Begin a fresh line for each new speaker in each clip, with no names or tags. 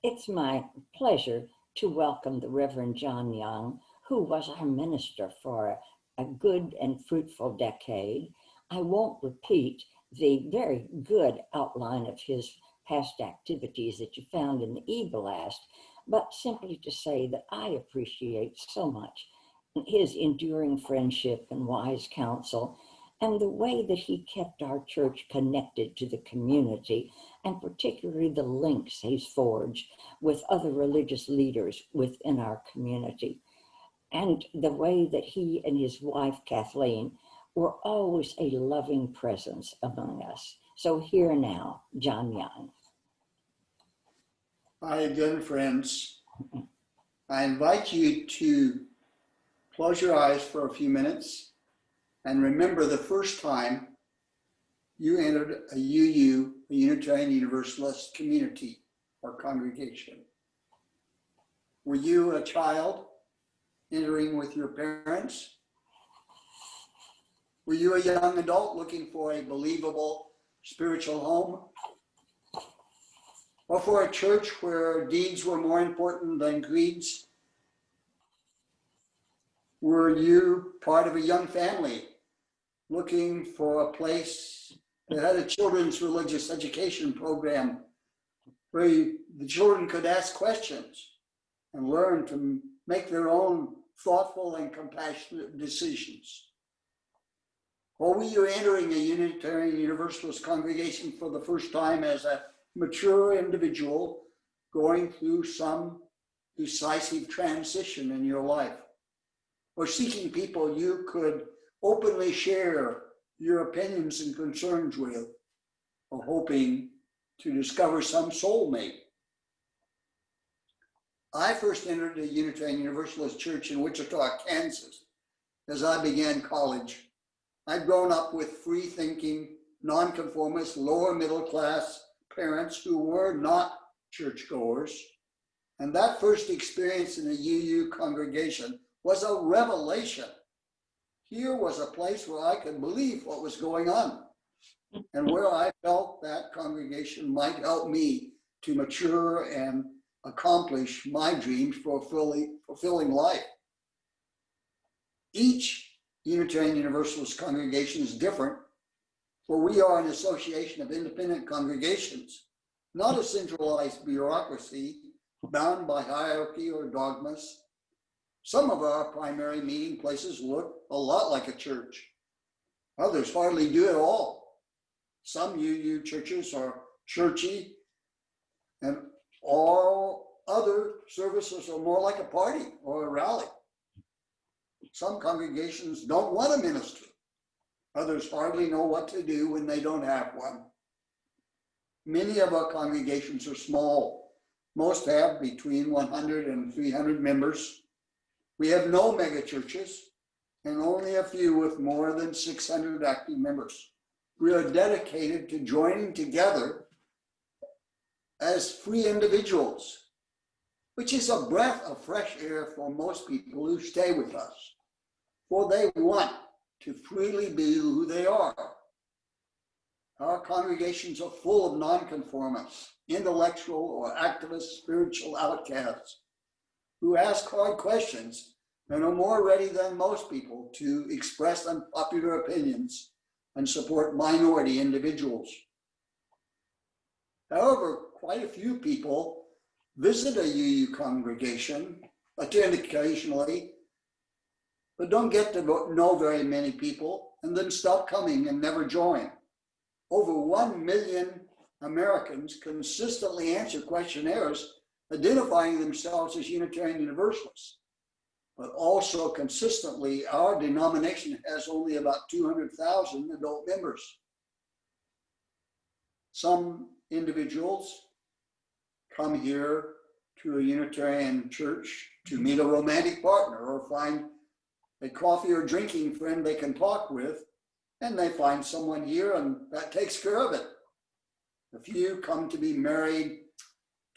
It's my pleasure to welcome the Reverend John Young, who was our minister for a good and fruitful decade. I won't repeat the very good outline of his past activities that you found in the e-blast, but simply to say that I appreciate so much his enduring friendship and wise counsel, and the way that he kept our church connected to the community, and particularly the links he's forged with other religious leaders within our community, and the way that he and his wife, Kathleen, were always a loving presence among us. So here now, John Young.
Hi again, friends. I invite you to close your eyes for a few minutes and remember the first time you entered a Unitarian Universalist community or congregation. Were you a child entering with your parents? Were you a young adult looking for a believable spiritual home? Or for a church where deeds were more important than creeds? Were you part of a young family looking for a place that had a children's religious education program where the children could ask questions and learn to make their own thoughtful and compassionate decisions? Or were you entering a Unitarian Universalist congregation for the first time as a mature individual going through some decisive transition in your life, or seeking people you could openly share your opinions and concerns with, or hoping to discover some soulmate? I first entered a Unitarian Universalist church in Wichita, Kansas, as I began college. I'd grown up with free-thinking, nonconformist, lower middle class parents who were not churchgoers. And that first experience in a UU congregation was a revelation. Here was a place where I could believe what was going on and where I felt that congregation might help me to mature and accomplish my dreams for fulfilling life. Each Unitarian Universalist congregation is different, for we are an association of independent congregations, not a centralized bureaucracy bound by hierarchy or dogmas. Some of our primary meeting places look a lot like a church. Others hardly do at all. Some UU churches are churchy, and all other services are more like a party or a rally. Some congregations don't want a ministry. Others hardly know what to do when they don't have one. Many of our congregations are small. Most have between 100 and 300 members. We have no mega churches and only a few with more than 600 active members. We are dedicated to joining together as free individuals, which is a breath of fresh air for most people who stay with us, for they want to freely be who they are. Our congregations are full of nonconformists, intellectual or activist spiritual outcasts who ask hard questions and are more ready than most people to express unpopular opinions and support minority individuals. However, quite a few people visit a UU congregation, attend occasionally, but don't get to know very many people and then stop coming and never join. Over 1 million Americans consistently answer questionnaires identifying themselves as Unitarian Universalists, but also consistently our denomination has only about 200,000 adult members. Some individuals come here to a Unitarian church to meet a romantic partner or find a coffee or drinking friend they can talk with, and they find someone here and that takes care of it. A few come to be married,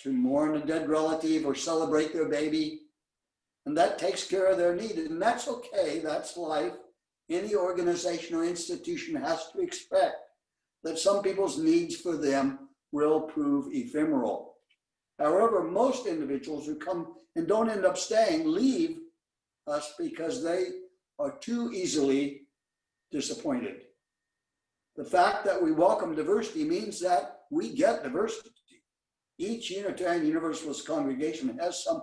to mourn a dead relative or celebrate their baby, and that takes care of their need, and that's okay, that's life. Any organization or institution has to expect that some people's needs for them will prove ephemeral. However, most individuals who come and don't end up staying leave us because they are too easily disappointed. The fact that we welcome diversity means that we get diversity. Each Unitarian Universalist congregation has some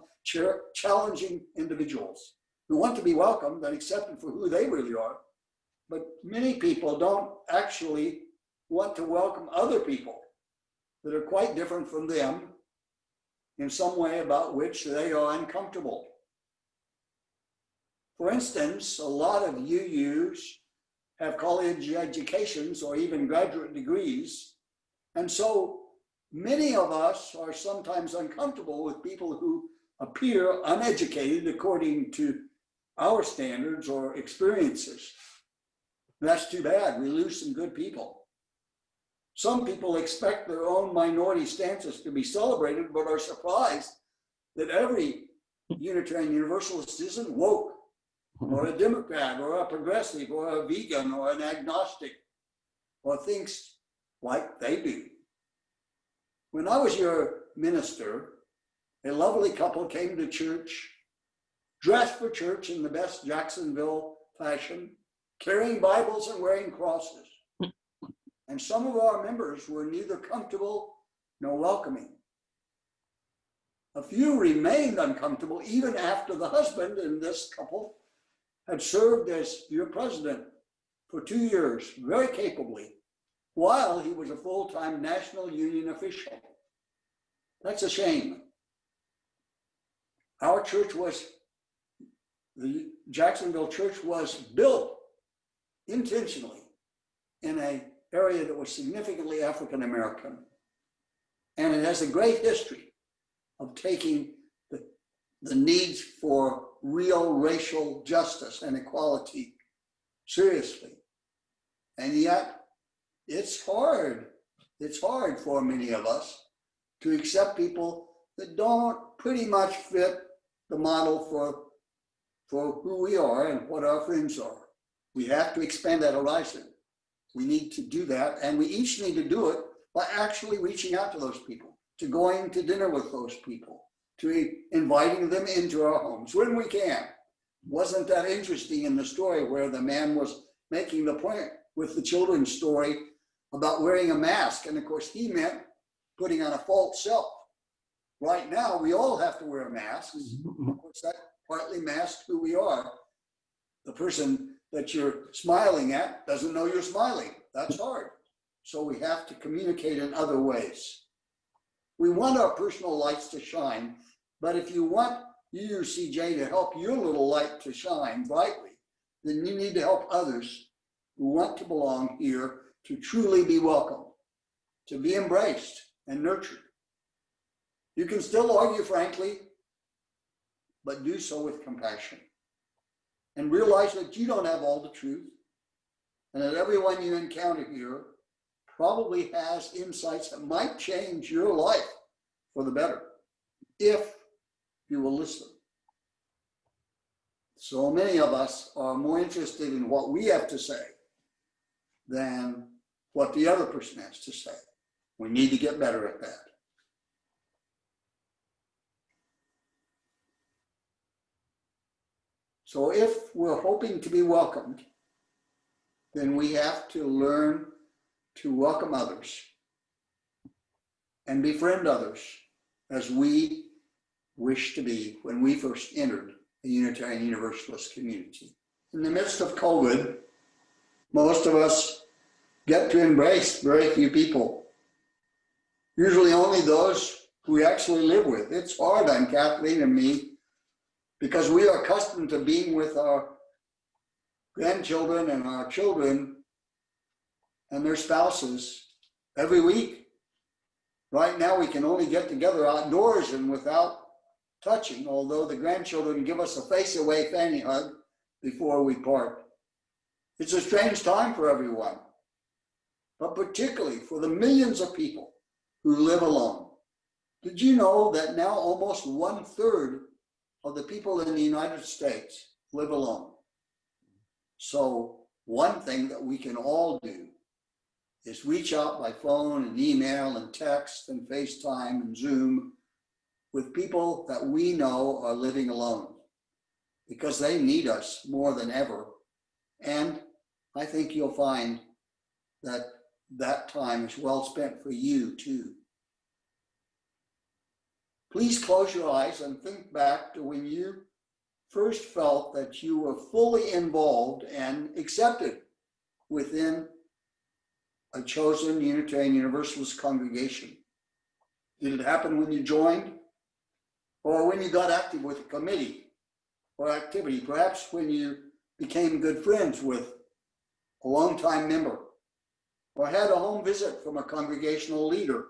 challenging individuals who want to be welcomed and accepted for who they really are. But many people don't actually want to welcome other people that are quite different from them in some way about which they are uncomfortable. For instance, a lot of UUs have college educations or even graduate degrees. And so many of us are sometimes uncomfortable with people who appear uneducated according to our standards or experiences. That's too bad. We lose some good people. Some people expect their own minority stances to be celebrated, but are surprised that every Unitarian Universalist isn't woke, or a Democrat, or a progressive, or a vegan, or an agnostic, or thinks like they do. When I was your minister, a lovely couple came to church, dressed for church in the best Jacksonville fashion, carrying Bibles and wearing crosses. And some of our members were neither comfortable nor welcoming. A few remained uncomfortable even after the husband in this couple had served as your president for 2 years, very capably, while he was a full-time national union official. That's a shame. Our church the Jacksonville church was built intentionally in an area that was significantly African American. And it has a great history of taking the needs for real racial justice and equality seriously. And yet it's hard. It's hard for many of us to accept people that don't pretty much fit the model for who we are and what our friends are. We have to expand that horizon. We need to do that, and we each need to do it by actually reaching out to those people, to going to dinner with those people, to inviting them into our homes when we can. Wasn't that interesting in the story where the man was making the point with the children's story about wearing a mask? And of course, he meant putting on a false self. Right now, we all have to wear masks. Of course, that partly masks who we are. The person that you're smiling at doesn't know you're smiling. That's hard. So we have to communicate in other ways. We want our personal lights to shine, but if you want UUCJ to help your little light to shine brightly, then you need to help others who want to belong here to truly be welcome, to be embraced and nurtured. You can still argue frankly, but do so with compassion. And realize that you don't have all the truth, and that everyone you encounter here probably has insights that might change your life for the better, if you will listen. So many of us are more interested in what we have to say than what the other person has to say. We need to get better at that. So if we're hoping to be welcomed, then we have to learn to welcome others and befriend others as we wish to be when we first entered the Unitarian Universalist community. In the midst of COVID, most of us get to embrace very few people, usually only those we actually live with. It's hard on Kathleen and me, because we are accustomed to being with our grandchildren and our children and their spouses every week. Right now, we can only get together outdoors and without touching, although the grandchildren give us a face-away fanny hug before we part. It's a strange time for everyone, but particularly for the millions of people who live alone. Did you know that now almost 1/3 of the people in the United States live alone? So one thing that we can all do is reach out by phone and email and text and FaceTime and Zoom with people that we know are living alone, because they need us more than ever. And I think you'll find that that time is well spent for you too. Please close your eyes and think back to when you first felt that you were fully involved and accepted within a chosen Unitarian Universalist congregation. Did it happen when you joined? Or when you got active with a committee or activity? Perhaps when you became good friends with a longtime member, or had a home visit from a congregational leader?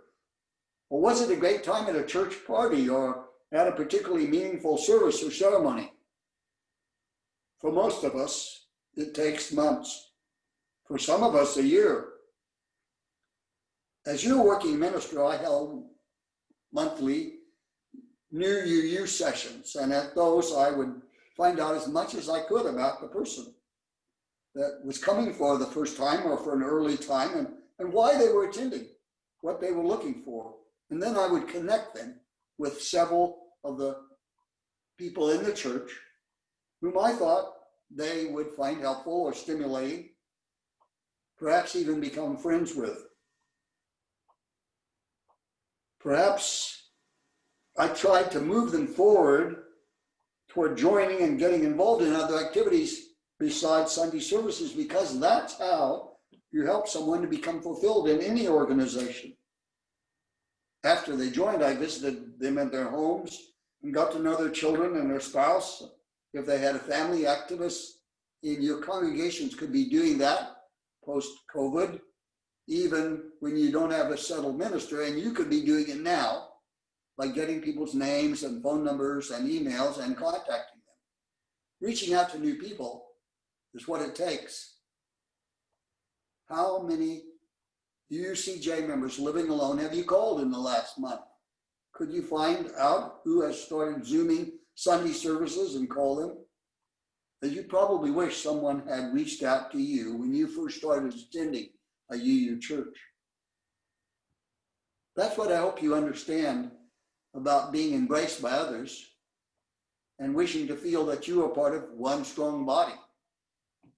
Or was it a great time at a church party or at a particularly meaningful service or ceremony? For most of us, it takes months. For some of us, a year. As your working minister, I held monthly new UU sessions, and at those I would find out as much as I could about the person that was coming for the first time or for an early time, and why they were attending, what they were looking for. And then I would connect them with several of the people in the church whom I thought they would find helpful or stimulating, perhaps even become friends with. Perhaps I tried to move them forward toward joining and getting involved in other activities besides Sunday services, because that's how you help someone to become fulfilled in any organization. After they joined, I visited them at their homes and got to know their children and their spouse. If they had a family, activists in your congregations could be doing that post-COVID, even when you don't have a settled minister, and you could be doing it now, like getting people's names and phone numbers and emails and contacting them. Reaching out to new people is what it takes. How many UCJ members living alone have you called in the last month? Could you find out who has started Zooming Sunday services and call them? As you probably wish someone had reached out to you when you first started attending a UU church. That's what I hope you understand about being embraced by others and wishing to feel that you are part of one strong body.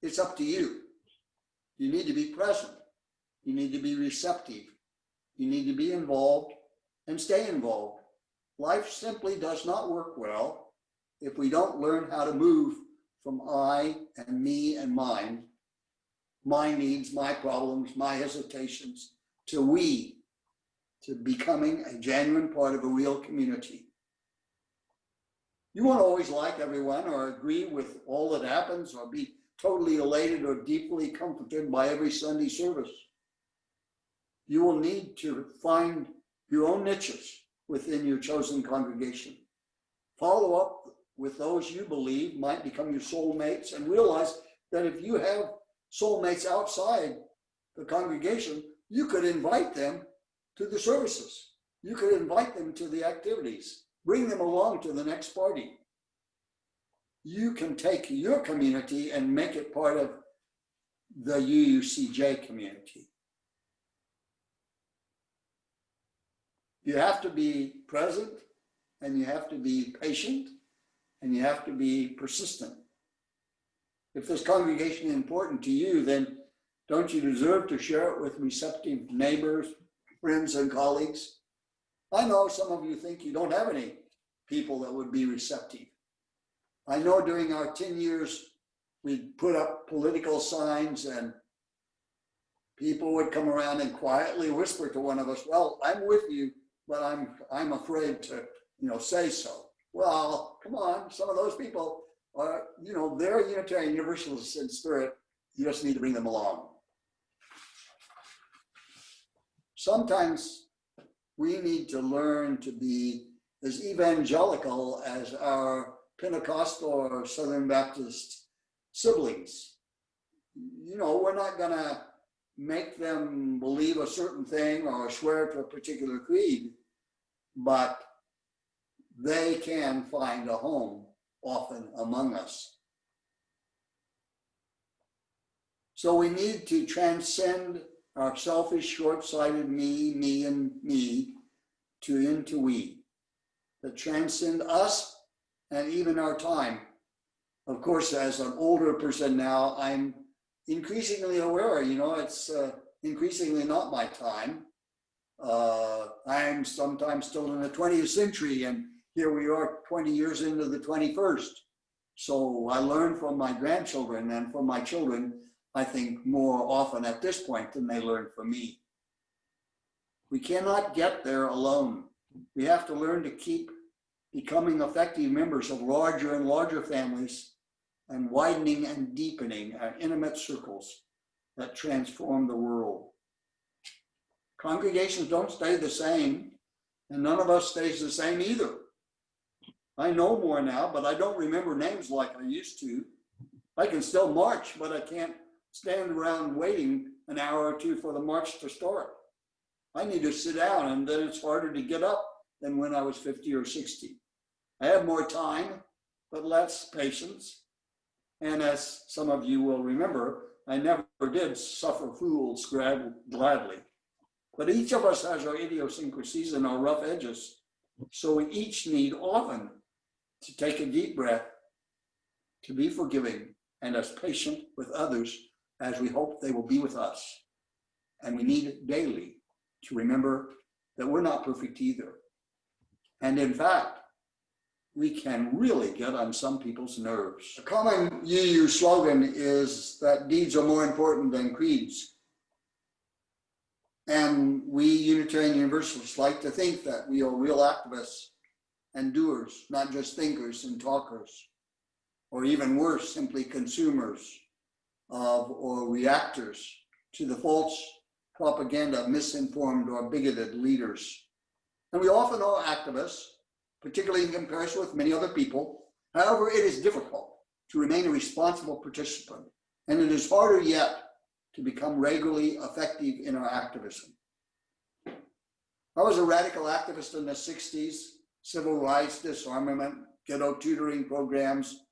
It's up to you. You need to be present. You need to be receptive. You need to be involved and stay involved. Life simply does not work well if we don't learn how to move from I and me and mine, my needs, my problems, my hesitations, to we, to becoming a genuine part of a real community. You won't always like everyone or agree with all that happens or be totally elated or deeply comforted by every Sunday service. You will need to find your own niches within your chosen congregation. Follow up with those you believe might become your soulmates, and realize that if you have soulmates outside the congregation, you could invite them to the services. You could invite them to the activities, bring them along to the next party. You can take your community and make it part of the UUCJ community. You have to be present, and you have to be patient, and you have to be persistent. If this congregation is important to you, then don't you deserve to share it with receptive neighbors, friends, and colleagues? I know some of you think you don't have any people that would be receptive. I know during our 10 years, we'd put up political signs and people would come around and quietly whisper to one of us, well, I'm with you, but I'm afraid to, say so. Well, come on, some of those people are, they're Unitarian Universalists in spirit. You just need to bring them along. Sometimes we need to learn to be as evangelical as our Pentecostal or Southern Baptist siblings. We're not going to make them believe a certain thing or swear to a particular creed, but they can find a home often among us. So we need to transcend our selfish, short-sighted me, and me, into we. that transcend us and even our time. Of course, as an older person now, I'm increasingly aware, it's increasingly not my time. I'm sometimes still in the 20th century, and here we are 20 years into the 21st. So I learn from my grandchildren and from my children, I think, more often at this point than they learn from me. We cannot get there alone. We have to learn to keep becoming effective members of larger and larger families and widening and deepening our intimate circles that transform the world. Congregations don't stay the same, and none of us stays the same either. I know more now, but I don't remember names like I used to. I can still march, but I can't stand around waiting an hour or two for the march to start. I need to sit down, and then it's harder to get up than when I was 50 or 60. I have more time, but less patience. And as some of you will remember, I never did suffer fools gladly. But each of us has our idiosyncrasies and our rough edges. So we each need often to take a deep breath, to be forgiving and as patient with others as we hope they will be with us. And we need daily to remember that we're not perfect either. And in fact, we can really get on some people's nerves. A common UU slogan is that deeds are more important than creeds. And we Unitarian Universalists like to think that we are real activists and doers, not just thinkers and talkers, or even worse, simply consumers of or reactors to the false propaganda of misinformed or bigoted leaders. And we often are activists, particularly in comparison with many other people. However, it is difficult to remain a responsible participant, and it is harder yet to become regularly effective in our activism. I was a radical activist in the 60s, civil rights, disarmament, ghetto tutoring programs,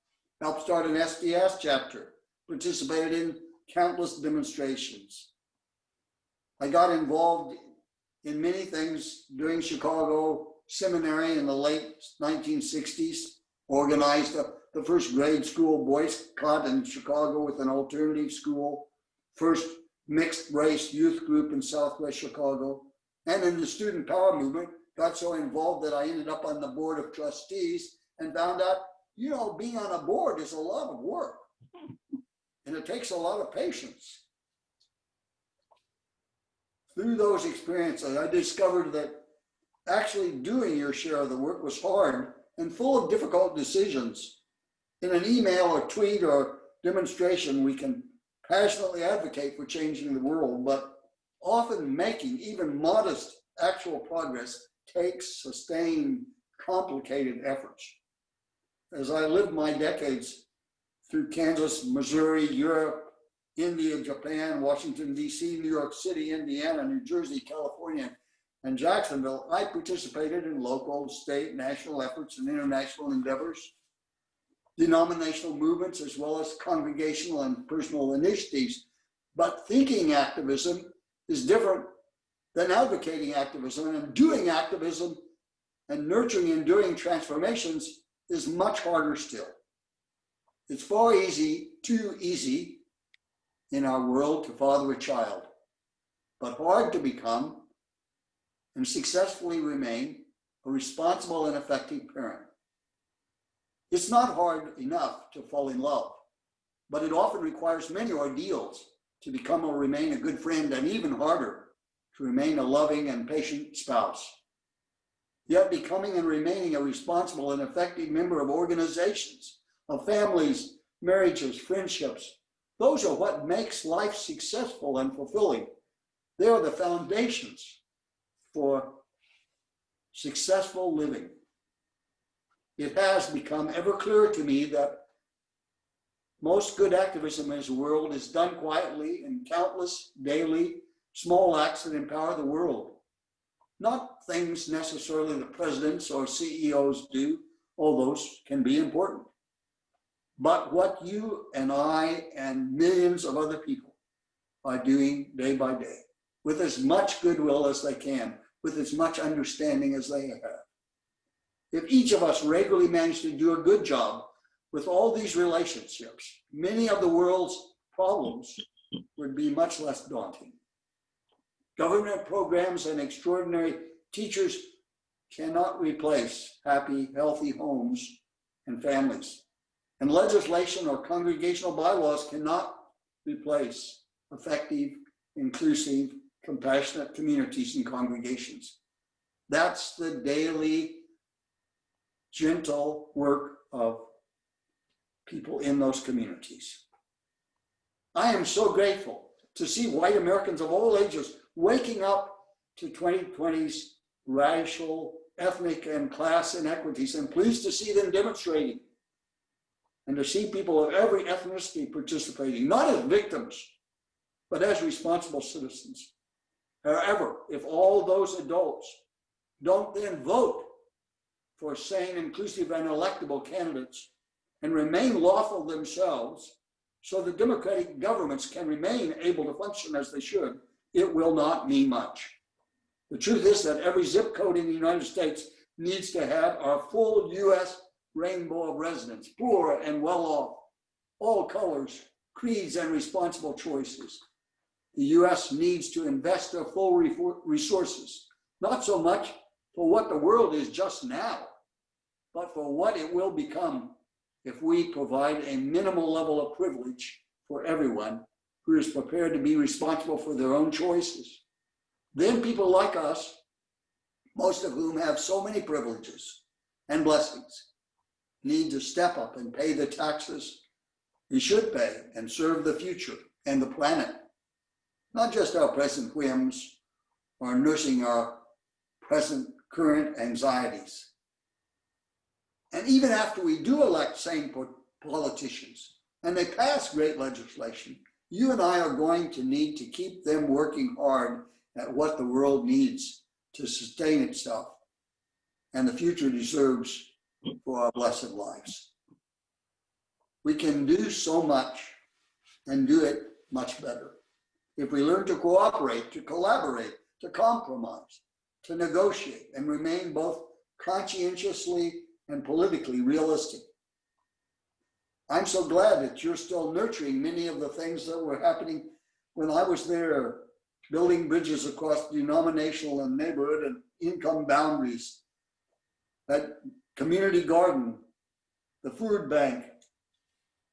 helped start an SDS chapter, participated in countless demonstrations. I got involved in many things during Chicago Seminary in the late 1960s, organized the first grade school boycott in Chicago with an alternative school, first mixed race youth group in Southwest Chicago, and in the student power movement, got so involved that I ended up on the board of trustees and found out, being on a board is a lot of work and it takes a lot of patience. Through those experiences, I discovered that actually doing your share of the work was hard and full of difficult decisions. In an email or tweet or demonstration, we can passionately advocate for changing the world, but often making even modest actual progress takes sustained, complicated efforts. As I lived my decades through Kansas, Missouri, Europe, India, Japan, Washington, D.C., New York City, Indiana, New Jersey, California, and Jacksonville, I participated in local, state, national efforts and international endeavors, denominational movements, as well as congregational and personal initiatives. But thinking activism is different than advocating activism, and doing activism and nurturing and enduring transformations is much harder still. It's too easy in our world to father a child, but hard to become and successfully remain a responsible and effective parent. It's not hard enough to fall in love, but it often requires many ordeals to become or remain a good friend, and even harder to remain a loving and patient spouse. Yet becoming and remaining a responsible and effective member of organizations, of families, marriages, friendships, those are what makes life successful and fulfilling. They are the foundations for successful living. It has become ever clearer to me that most good activism in this world is done quietly in countless daily small acts that empower the world. Not things necessarily the presidents or CEOs do, all those can be important. But what you and I and millions of other people are doing day by day, with as much goodwill as they can, with as much understanding as they have. If each of us regularly managed to do a good job with all these relationships, many of the world's problems would be much less daunting. Government programs and extraordinary teachers cannot replace happy, healthy homes and families. And legislation or congregational bylaws cannot replace effective, inclusive, compassionate communities and congregations. That's the daily, gentle work of people in those communities. I am so grateful to see white Americans of all ages waking up to 2020's racial, ethnic, and class inequities, and pleased to see them demonstrating, and to see people of every ethnicity participating, not as victims, but as responsible citizens. However, if all those adults don't then vote for sane, inclusive, and electable candidates and remain lawful themselves so the democratic governments can remain able to function as they should, it will not mean much. The truth is that every zip code in the United States needs to have our full US rainbow of residents, poor and well off, all colors, creeds, and responsible choices. The US needs to invest their full resources, not so much for what the world is just now, but for what it will become if we provide a minimal level of privilege for everyone who is prepared to be responsible for their own choices. Then people like us, most of whom have so many privileges and blessings, need to step up and pay the taxes we should pay and serve the future and the planet, not just our present whims or nursing our current anxieties. And even after we do elect sane politicians and they pass great legislation, you and I are going to need to keep them working hard at what the world needs to sustain itself and the future deserves for our blessed lives. We can do so much and do it much better if we learn to cooperate, to collaborate, to compromise, to negotiate, and remain both conscientiously and politically realistic. I'm so glad that you're still nurturing many of the things that were happening when I was there, building bridges across denominational and neighborhood and income boundaries, that community garden, the food bank,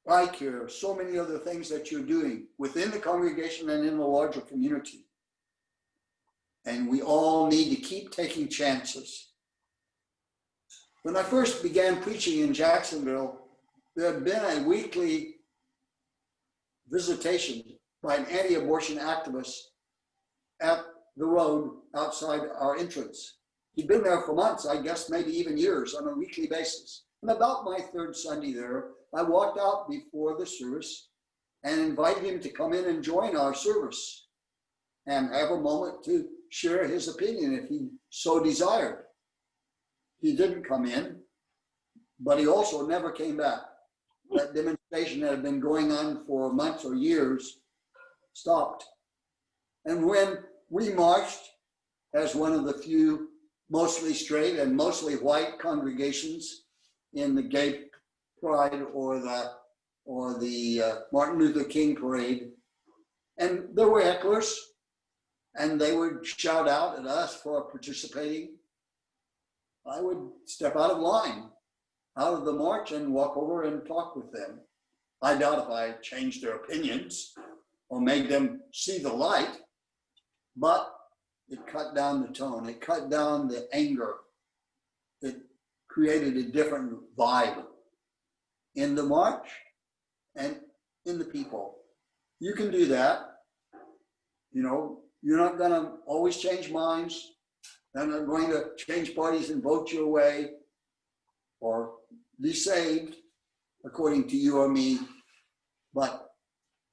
eye care, so many other things that you're doing within the congregation and in the larger community. And we all need to keep taking chances. When I first began preaching in Jacksonville, there had been a weekly visitation by an anti-abortion activist at the road outside our entrance. He'd been there for months, I guess maybe even years, on a weekly basis. And about my third Sunday there, I walked out before the service and invited him to come in and join our service and have a moment to share his opinion if he so desired. He didn't come in, but he also never came back. That demonstration that had been going on for months or years stopped. And when we marched as one of the few mostly straight and mostly white congregations in the Gay Pride or the Martin Luther King parade, and there were hecklers, and they would shout out at us for participating, I would step out of line, out of the march, and walk over and talk with them. I doubt if I changed their opinions or made them see the light, but it cut down the tone, it cut down the anger, it created a different vibe in the march and in the people. You can do that. You know, you're not gonna always change minds. They're not going to change parties and vote your way or be saved according to you or me, but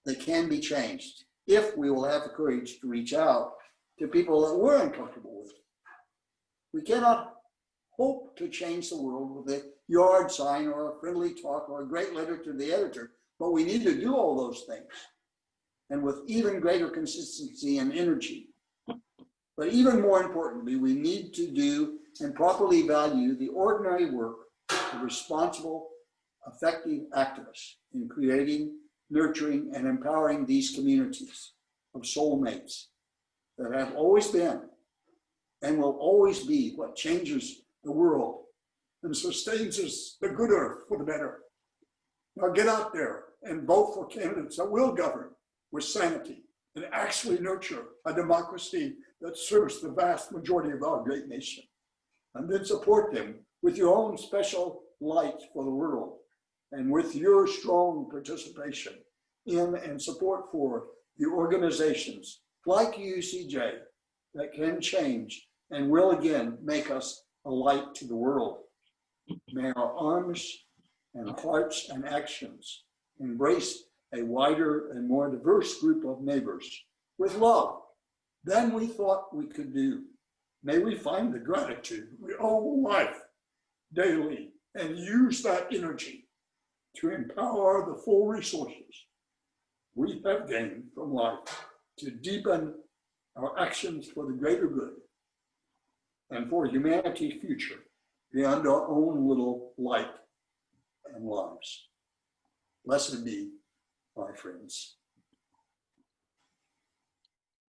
they can be changed if we will have the courage to reach out to people that we're uncomfortable with. We cannot hope to change the world with a yard sign or a friendly talk or a great letter to the editor, but we need to do all those things, and with even greater consistency and energy. But even more importantly, we need to do and properly value the ordinary work of responsible, effective activists in creating, nurturing, and empowering these communities of soulmates that have always been and will always be what changes the world and sustains us, the good earth, for the better. Now get out there and vote for candidates that will govern with sanity and actually nurture a democracy that serves the vast majority of our great nation. And then support them with your own special light for the world and with your strong participation in and support for the organizations like UCJ that can change and will again make us a light to the world. May our arms and hearts and actions embrace a wider and more diverse group of neighbors with love than we thought we could do. May we find the gratitude we owe life daily and use that energy to empower the full resources we have gained from life to deepen our actions for the greater good and for humanity's future beyond our own little light and lives. Blessed be, my friends.